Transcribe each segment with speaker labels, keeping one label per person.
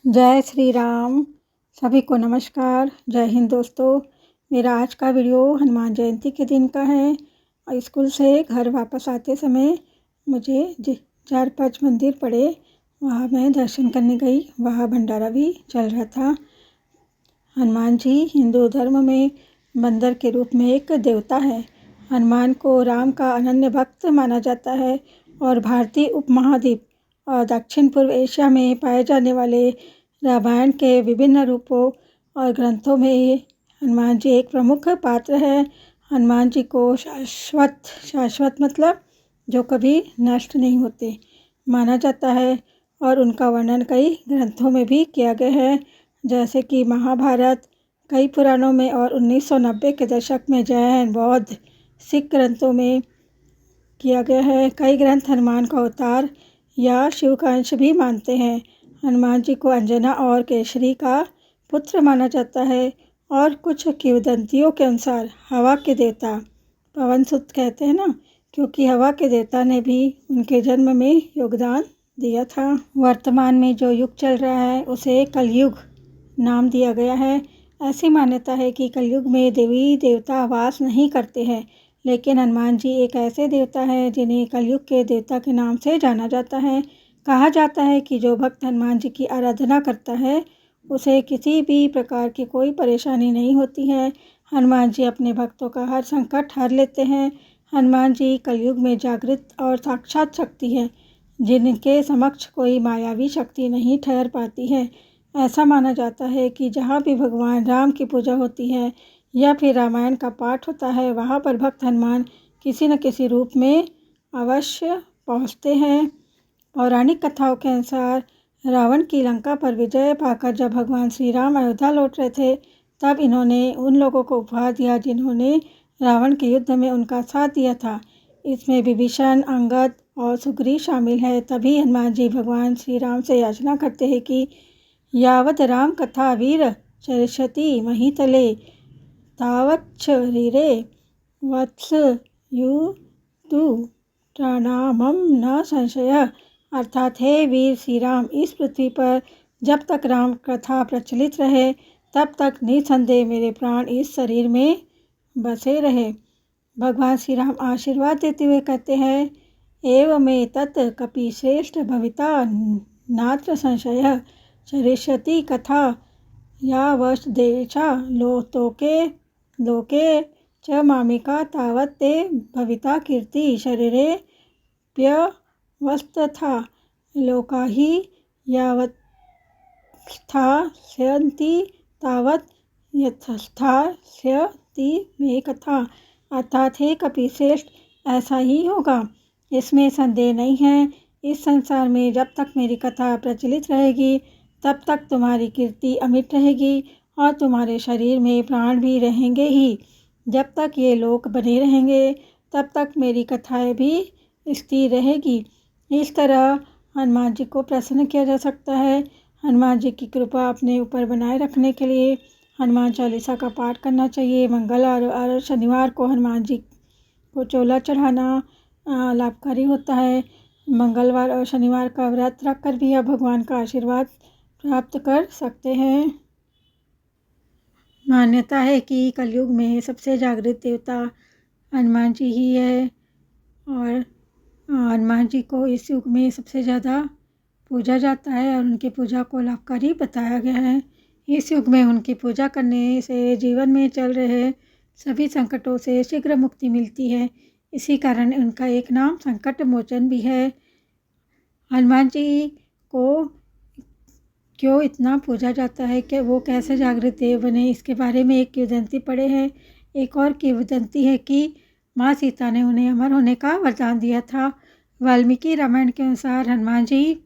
Speaker 1: जय श्री राम। सभी को नमस्कार। जय हिंद दोस्तों। मेरा आज का वीडियो हनुमान जयंती के दिन का है। और स्कूल से घर वापस आते समय मुझे 4-5 मंदिर पड़े, वहाँ मैं दर्शन करने गई। वहाँ भंडारा भी चल रहा था। हनुमान जी हिंदू धर्म में बंदर के रूप में एक देवता है। हनुमान को राम का अनन्य भक्त माना जाता है और भारतीय उपमहाद्वीप और दक्षिण पूर्व एशिया में पाए जाने वाले रामायण के विभिन्न रूपों और ग्रंथों में हनुमान जी एक प्रमुख पात्र है। हनुमान जी को शाश्वत मतलब जो कभी नष्ट नहीं होते माना जाता है और उनका वर्णन कई ग्रंथों में भी किया गया है, जैसे कि महाभारत, कई पुराणों में और 1990 के दशक में जैन, बौद्ध, सिख ग्रंथों में किया गया है। कई ग्रंथ हनुमान का अवतार या शिव का अंश भी मानते हैं। हनुमान जी को अंजना और केसरी का पुत्र माना जाता है और कुछ किंवदंतियों के अनुसार हवा के देवता पवन सुत कहते हैं ना, क्योंकि हवा के देवता ने भी उनके जन्म में योगदान दिया था। वर्तमान में जो युग चल रहा है उसे कलयुग नाम दिया गया है। ऐसी मान्यता है कि कलयुग में देवी देवता वास नहीं करते हैं, लेकिन हनुमान जी एक ऐसे देवता हैं जिन्हें कलयुग के देवता के नाम से जाना जाता है। कहा जाता है कि जो भक्त हनुमान जी की आराधना करता है उसे किसी भी प्रकार की कोई परेशानी नहीं होती है। हनुमान जी अपने भक्तों का हर संकट हर लेते हैं। हनुमान जी कलयुग में जागृत और साक्षात शक्ति है, जिनके समक्ष कोई मायावी शक्ति नहीं ठहर पाती है। ऐसा माना जाता है कि जहाँ भी भगवान राम की पूजा होती है या फिर रामायण का पाठ होता है, वहाँ पर भक्त हनुमान किसी न किसी रूप में अवश्य पहुँचते हैं। पौराणिक कथाओं के अनुसार रावण की लंका पर विजय पाकर जब भगवान श्री राम अयोध्या लौट रहे थे, तब इन्होंने उन लोगों को उपहार दिया जिन्होंने रावण के युद्ध में उनका साथ दिया था। इसमें विभीषण, अंगद और सुग्रीव शामिल है। तभी हनुमान जी भगवान श्री राम से याचना करते हैं कि यावत् राम कथा वीर चरिष्यति महीतले तावच्छ रीरे वत्स युतु प्राणामम न संशय। अर्थात हे वीर श्री राम, इस पृथ्वी पर जब तक राम कथा प्रचलित रहे तब तक निसंदेह मेरे प्राण इस शरीर में बसे रहे। भगवान श्री राम आशीर्वाद देते हुए कहते हैं, एव में तत् कपिश्रेष्ठ भविता नात्र संशय चरिष्यति कथा यावदेशा लोके च मामिका तावत् ते भविता कीर्ति शरीरे प्यवस्था लोका हि यावत्स्थास्यन्ति तावत् यथास्थास्यति मे कथा। अर्थात हे कपिश्रेष्ठ, ऐसा ही होगा, इसमें संदेह नहीं है। इस संसार में जब तक मेरी कथा प्रचलित रहेगी तब तक तुम्हारी कीर्ति अमिट रहेगी और तुम्हारे शरीर में प्राण भी रहेंगे ही। जब तक ये लोक बने रहेंगे तब तक मेरी कथाएं भी स्थिर रहेगी। इस तरह हनुमान जी को प्रसन्न किया जा सकता है। हनुमान जी की कृपा अपने ऊपर बनाए रखने के लिए हनुमान चालीसा का पाठ करना चाहिए। मंगल और शनिवार को हनुमान जी को चोला चढ़ाना लाभकारी होता है। मंगलवार और शनिवार का व्रत रखकर भी आप भगवान का आशीर्वाद प्राप्त कर सकते हैं। मान्यता है कि कलयुग में सबसे जागृत देवता हनुमान जी ही है और हनुमान जी को इस युग में सबसे ज़्यादा पूजा जाता है और उनकी पूजा को लाभकारी बताया गया है। इस युग में उनकी पूजा करने से जीवन में चल रहे सभी संकटों से शीघ्र मुक्ति मिलती है। इसी कारण उनका एक नाम संकट मोचन भी है। हनुमान जी को क्यों इतना पूजा जाता है, कि वो कैसे जागृत देव बने, इसके बारे में एक किंवदंती पढ़े हैं। एक और किंवदंती है कि माँ सीता ने उन्हें अमर होने का वरदान दिया था। वाल्मीकि रामायण के अनुसार हनुमान जी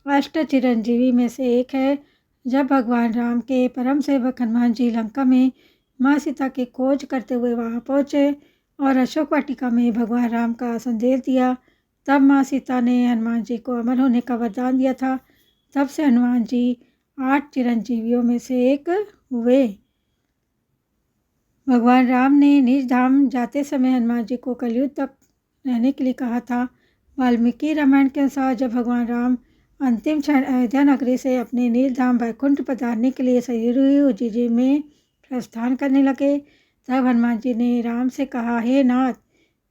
Speaker 1: अष्ट चिरंजीवी में से एक है। जब भगवान राम के परम सेवक हनुमान जी लंका में माँ सीता की खोज करते हुए वहाँ पहुँचे और अशोक वाटिका में भगवान राम का संदेश दिया, तब माँ सीता ने हनुमान जी को अमर होने का वरदान दिया था। तब से हनुमान जी 8 चिरंजीवियों में से एक हुए। भगवान राम ने निज धाम जाते समय हनुमान जी को कलयुग तक रहने के लिए कहा था। वाल्मीकि रामायण के अनुसार जब भगवान राम अंतिम क्षण अयोध्या नगरी से अपने नीलधाम वैकुंठ पधारने के लिए सरयू जी में प्रस्थान करने लगे। तब हनुमान जी ने राम से कहा, हे नाथ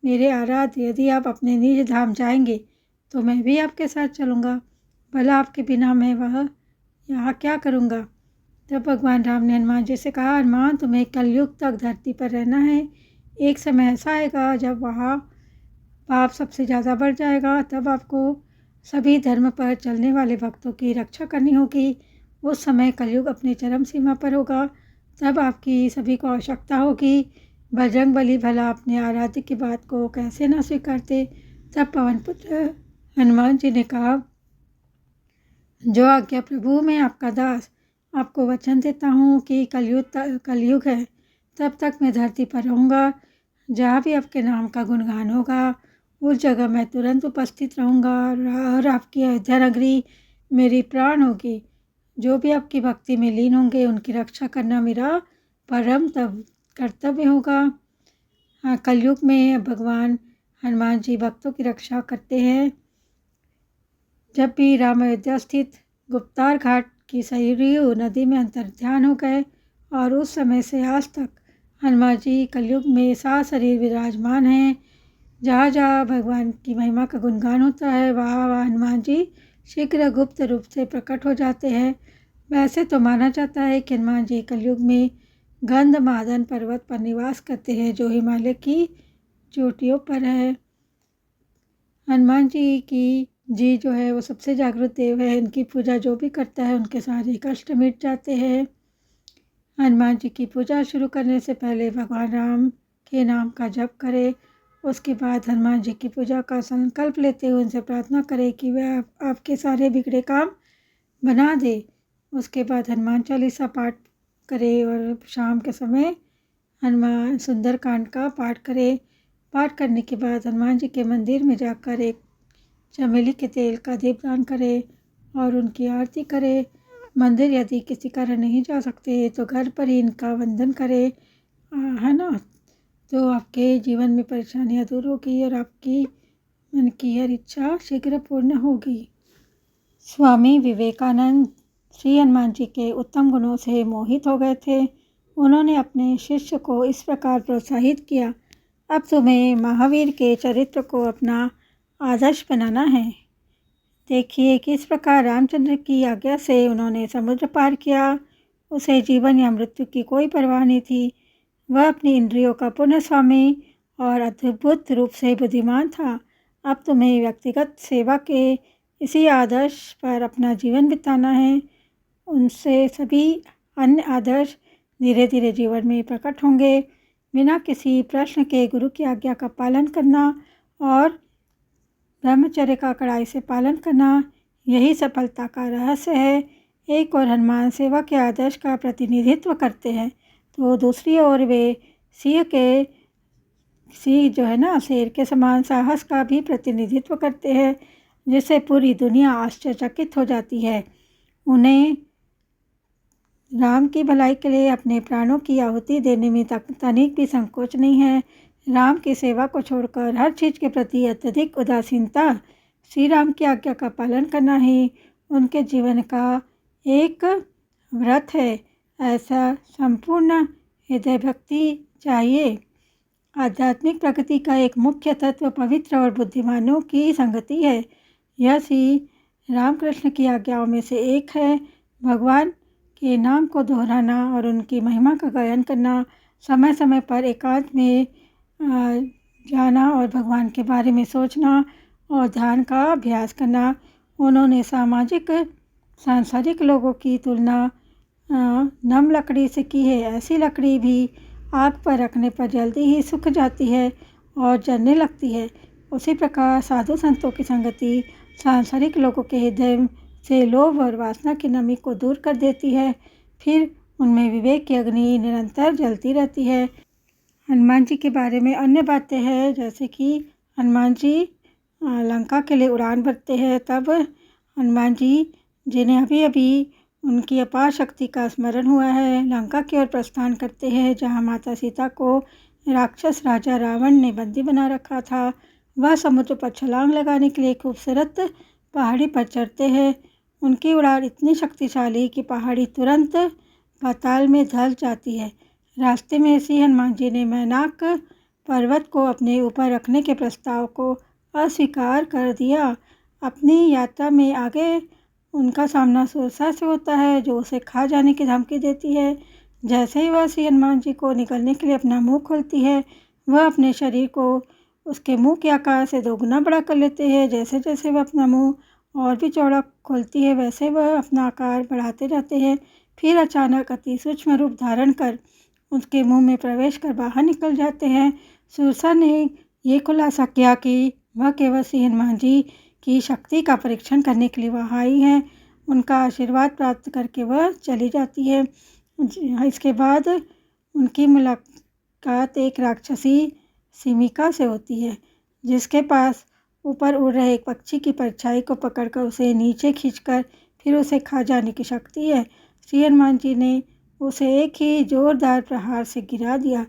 Speaker 1: मेरे आराध्य, यदि आप अपने निज धाम जाएंगे तो मैं भी आपके साथ चलूँगा। भला आपके बिना मैं यहाँ क्या करूँगा। तब भगवान राम ने हनुमान जी से कहा, हनुमान तुम्हें कलयुग तक धरती पर रहना है। एक समय ऐसा आएगा जब वहाँ पाप सबसे ज़्यादा बढ़ जाएगा। तब आपको सभी धर्म पर चलने वाले भक्तों की रक्षा करनी होगी। उस समय कलयुग अपनी चरम सीमा पर होगा। तब आपकी सभी को आवश्यकता होगी। बजरंग बली भला अपने आराध्य की बात को कैसे न स्वीकारते। तब पवन पुत्र हनुमान जी ने कहा, जो आज्ञा प्रभु, मैं आपका दास आपको वचन देता हूँ कि कलयुग है तब तक मैं धरती पर रहूँगा। जहाँ भी आपके नाम का गुणगान होगा उस जगह मैं तुरंत उपस्थित रहूँगा और आपकी अयोध्या नगरी मेरी प्राण होगी। जो भी आपकी भक्ति में लीन होंगे उनकी रक्षा करना मेरा परम कर्तव्य होगा। हाँ, कलयुग में भगवान हनुमान जी भक्तों की रक्षा करते हैं। जब भी राम अयोध्या स्थित गुप्तार घाट की सरयू नदी में अंतर्ध्यान हो गए और उस समय से आज तक हनुमान जी कलयुग में सशरीर विराजमान हैं। जहाँ जहाँ भगवान की महिमा का गुणगान होता है वहाँ वहाँ हनुमान जी शीघ्र गुप्त रूप से प्रकट हो जाते हैं। वैसे तो माना जाता है कि हनुमान जी कलयुग में गंधमादन पर्वत पर निवास करते हैं जो हिमालय की चोटियों पर है। हनुमान जी जो है वो सबसे जागृत देव है। इनकी पूजा जो भी करता है उनके सारे कष्ट मिट जाते हैं। हनुमान जी की पूजा शुरू करने से पहले भगवान राम के नाम का जप करें। उसके बाद हनुमान जी की पूजा का संकल्प लेते हुए उनसे प्रार्थना करें कि वह आपके सारे बिगड़े काम बना दे। उसके बाद हनुमान चालीसा पाठ करें और शाम के समय हनुमान सुंदरकांड का पाठ करें। पाठ करने के बाद हनुमान जी के मंदिर में जाकर एक चमेली के तेल का दीपदान करें और उनकी आरती करें। मंदिर यदि किसी कारण नहीं जा सकते तो घर पर ही इनका वंदन करें, है ना। तो आपके जीवन में परेशानियां दूर होगी और आपकी मन की हर इच्छा शीघ्र पूर्ण होगी। स्वामी विवेकानंद श्री हनुमान जी के उत्तम गुणों से मोहित हो गए थे। उन्होंने अपने शिष्य को इस प्रकार प्रोत्साहित किया, अब तुम्हें महावीर के चरित्र को अपना आदर्श बनाना है। देखिए किस प्रकार रामचंद्र की आज्ञा से उन्होंने समुद्र पार किया। उसे जीवन या मृत्यु की कोई परवाह नहीं थी। वह अपनी इंद्रियों का पूर्ण स्वामी और अद्भुत रूप से बुद्धिमान था। अब तुम्हें व्यक्तिगत सेवा के इसी आदर्श पर अपना जीवन बिताना है। उनसे सभी अन्य आदर्श धीरे धीरे जीवन में प्रकट होंगे। बिना किसी प्रश्न के गुरु की आज्ञा का पालन करना और ब्रह्मचर्य का कड़ाई से पालन करना, यही सफलता का रहस्य है। एक और हनुमान सेवा के आदर्श का प्रतिनिधित्व करते हैं तो दूसरी ओर वे सिंह जो है ना, शेर के समान साहस का भी प्रतिनिधित्व करते हैं, जिससे पूरी दुनिया आश्चर्यचकित हो जाती है। उन्हें राम की भलाई के लिए अपने प्राणों की आहुति देने में तनिक भी संकोच नहीं है। राम की सेवा को छोड़कर हर चीज़ के प्रति अत्यधिक उदासीनता, श्री राम की आज्ञा का पालन करना ही उनके जीवन का एक व्रत है। ऐसा संपूर्ण हृदय भक्ति चाहिए। आध्यात्मिक प्रगति का एक मुख्य तत्व पवित्र और बुद्धिमानों की संगति है। यह श्री रामकृष्ण की आज्ञाओं में से एक है। भगवान के नाम को दोहराना और उनकी महिमा का गायन करना, समय समय पर एकांत में जाना और भगवान के बारे में सोचना और ध्यान का अभ्यास करना। उन्होंने सामाजिक सांसारिक लोगों की तुलना नम लकड़ी से की है। ऐसी लकड़ी भी आग पर रखने पर जल्दी ही सूख जाती है और जलने लगती है। उसी प्रकार साधु संतों की संगति सांसारिक लोगों के हृदय से लोभ और वासना की नमी को दूर कर देती है। फिर उनमें विवेक की अग्नि निरंतर जलती रहती है। हनुमान जी के बारे में अन्य बातें हैं, जैसे कि हनुमान जी लंका के लिए उड़ान भरते हैं। तब हनुमान जी, जिन्हें अभी अभी उनकी अपार शक्ति का स्मरण हुआ है, लंका की ओर प्रस्थान करते हैं, जहाँ माता सीता को राक्षस राजा रावण ने बंदी बना रखा था। वह समुद्र पर छलांग लगाने के लिए खूबसूरत पहाड़ी पर चढ़ते हैं। उनकी उड़ान इतनी शक्तिशाली कि पहाड़ी तुरंत पाताल में धंस जाती है। रास्ते में श्री हनुमान जी ने मैनाक पर्वत को अपने ऊपर रखने के प्रस्ताव को अस्वीकार कर दिया। अपनी यात्रा में आगे उनका सामना सुरसा से होता है, जो उसे खा जाने की धमकी देती है। जैसे ही वह श्री हनुमान जी को निकलने के लिए अपना मुंह खोलती है, वह अपने शरीर को उसके मुंह के आकार से दोगुना बड़ा कर लेते हैं। जैसे जैसे वह अपना मुंह और भी चौड़ा खोलती है, वैसे वह अपना आकार बढ़ाते जाते हैं। फिर अचानक अति सूक्ष्म रूप धारण कर उसके मुंह में प्रवेश कर बाहर निकल जाते हैं। सुरसा ने ये खुलासा किया कि वह केवल श्री हनुमान जी की शक्ति का परीक्षण करने के लिए वहाँ आई हैं। उनका आशीर्वाद प्राप्त करके वह चली जाती है। इसके बाद उनकी मुलाकात एक राक्षसी सिमिका से होती है, जिसके पास ऊपर उड़ रहे एक पक्षी की परछाई को पकड़कर उसे नीचे खींचकर फिर उसे खा जाने की शक्ति है। श्री हनुमान जी ने उसे एक ही जोरदार प्रहार से गिरा दिया।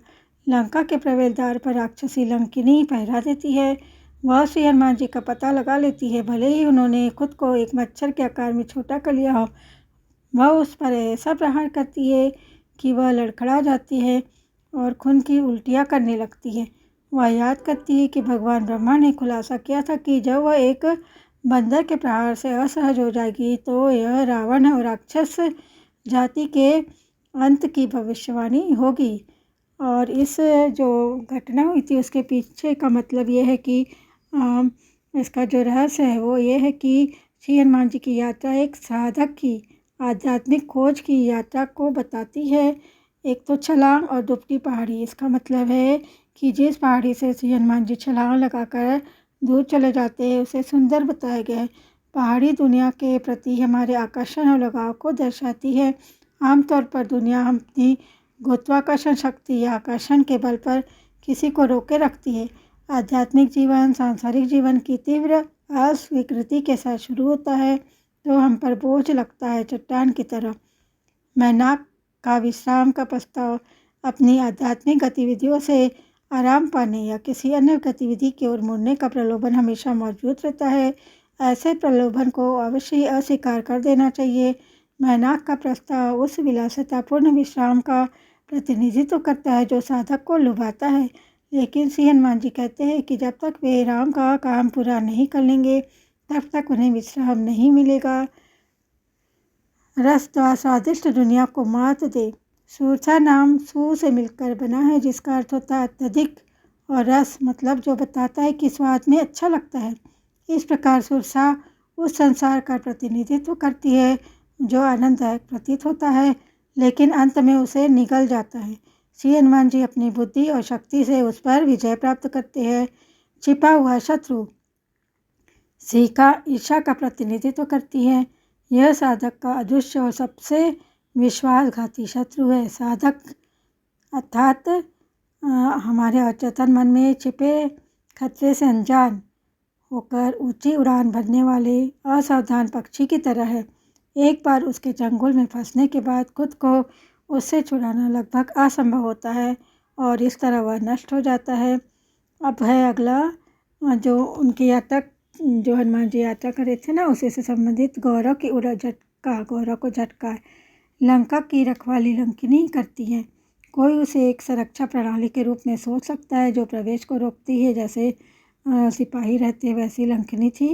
Speaker 1: लंका के प्रवेश द्वार पर राक्षसी लंकिनी पहरा देती है। वह श्री हनुमान जी का पता लगा लेती है। भले ही उन्होंने खुद को एक मच्छर के आकार में छोटा कर लिया हो, वह उस पर ऐसा प्रहार करती है कि वह लड़खड़ा जाती है और खून की उल्टियाँ करने लगती है। वह याद करती है कि भगवान ब्रह्मा ने खुलासा किया था कि जब वह एक बंदर के प्रहार से असहज हो जाएगी तो यह रावण और राक्षस जाति के अंत की भविष्यवाणी होगी। और इस जो घटना हुई थी उसके पीछे का मतलब ये है कि इसका जो रहस्य है वो ये है कि श्री हनुमान जी की यात्रा एक साधक की आध्यात्मिक खोज की यात्रा को बताती है। एक तो छलांग और दुबकी पहाड़ी। इसका मतलब है कि जिस पहाड़ी से श्री हनुमान जी छलांग लगाकर दूर चले जाते हैं उसे सुंदर बताया गया है। पहाड़ी दुनिया के प्रति हमारे आकर्षण और लगाव को दर्शाती है। आमतौर पर दुनिया अपनी गुरुत्वाकर्षण शक्ति या आकर्षण के बल पर किसी को रोके रखती है। आध्यात्मिक जीवन सांसारिक जीवन की तीव्र अस्वीकृति के साथ शुरू होता है तो हम पर बोझ लगता है चट्टान की तरह। मैनाक का विश्राम का प्रस्ताव अपनी आध्यात्मिक गतिविधियों से आराम पाने या किसी अन्य गतिविधि की ओर मुड़ने का प्रलोभन हमेशा मौजूद रहता है। ऐसे प्रलोभन को अवश्य ही अस्वीकार कर देना चाहिए। मैनाक का प्रस्ताव उस विलासितापूर्ण विश्राम का प्रतिनिधित्व करता है जो साधक को लुभाता है। लेकिन श्री हनुमान जी कहते हैं कि जब तक वे राम का काम पूरा नहीं कर लेंगे तब तक उन्हें विश्राम नहीं मिलेगा। रस द्वारा स्वादिष्ट दुनिया को मात दे। सुरसा नाम सू से मिलकर बना है, जिसका अर्थ होता है अत्यधिक, और रस मतलब जो बताता है कि स्वाद में अच्छा लगता है। इस प्रकार सुरसा उस संसार का प्रतिनिधित्व करती है जो आनंददायक प्रतीत होता है लेकिन अंत में उसे निगल जाता है। श्री हनुमान जी अपनी बुद्धि और शक्ति से उस पर विजय प्राप्त करते हैं। छिपा हुआ शत्रु सीका ईर्ष्या का प्रतिनिधित्व करती है। यह साधक का अदृश्य और सबसे विश्वासघाती शत्रु है। साधक अर्थात हमारे अचेतन मन में छिपे खतरे से अनजान होकर ऊंची उड़ान भरने वाले असावधान पक्षी की तरह है। एक बार उसके चंगुल में फंसने के बाद खुद को उससे छुड़ाना लगभग असंभव होता है और इस तरह वह नष्ट हो जाता है। अब है अगला जो उनकी यात्रा, जो हनुमान जी यात्रा कर रहे थे ना, उसी से संबंधित गौरव की उड़ा झटका, गौरव को झटका लंका की रखवाली लंकिनी करती है। कोई उसे एक सुरक्षा प्रणाली के रूप में सोच सकता है जो प्रवेश को रोकती है। जैसे सिपाही रहते वैसी लंकिनी थी।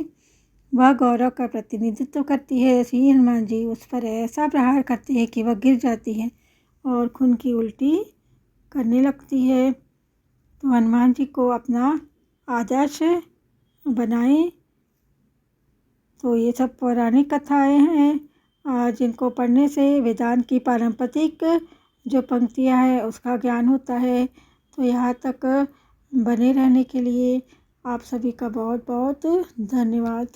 Speaker 1: वह गौरव का प्रतिनिधित्व करती है। श्री हनुमान जी उस पर ऐसा प्रहार करते हैं कि वह गिर जाती है और खून की उल्टी करने लगती है। तो हनुमान जी को अपना आदर्श बनाएं। तो ये सब पौराणिक कथाएं हैं जिनको पढ़ने से वेदांत की पारंपरिक जो पंक्तियां हैं उसका ज्ञान होता है। तो यहाँ तक बने रहने के लिए आप सभी का बहुत बहुत धन्यवाद।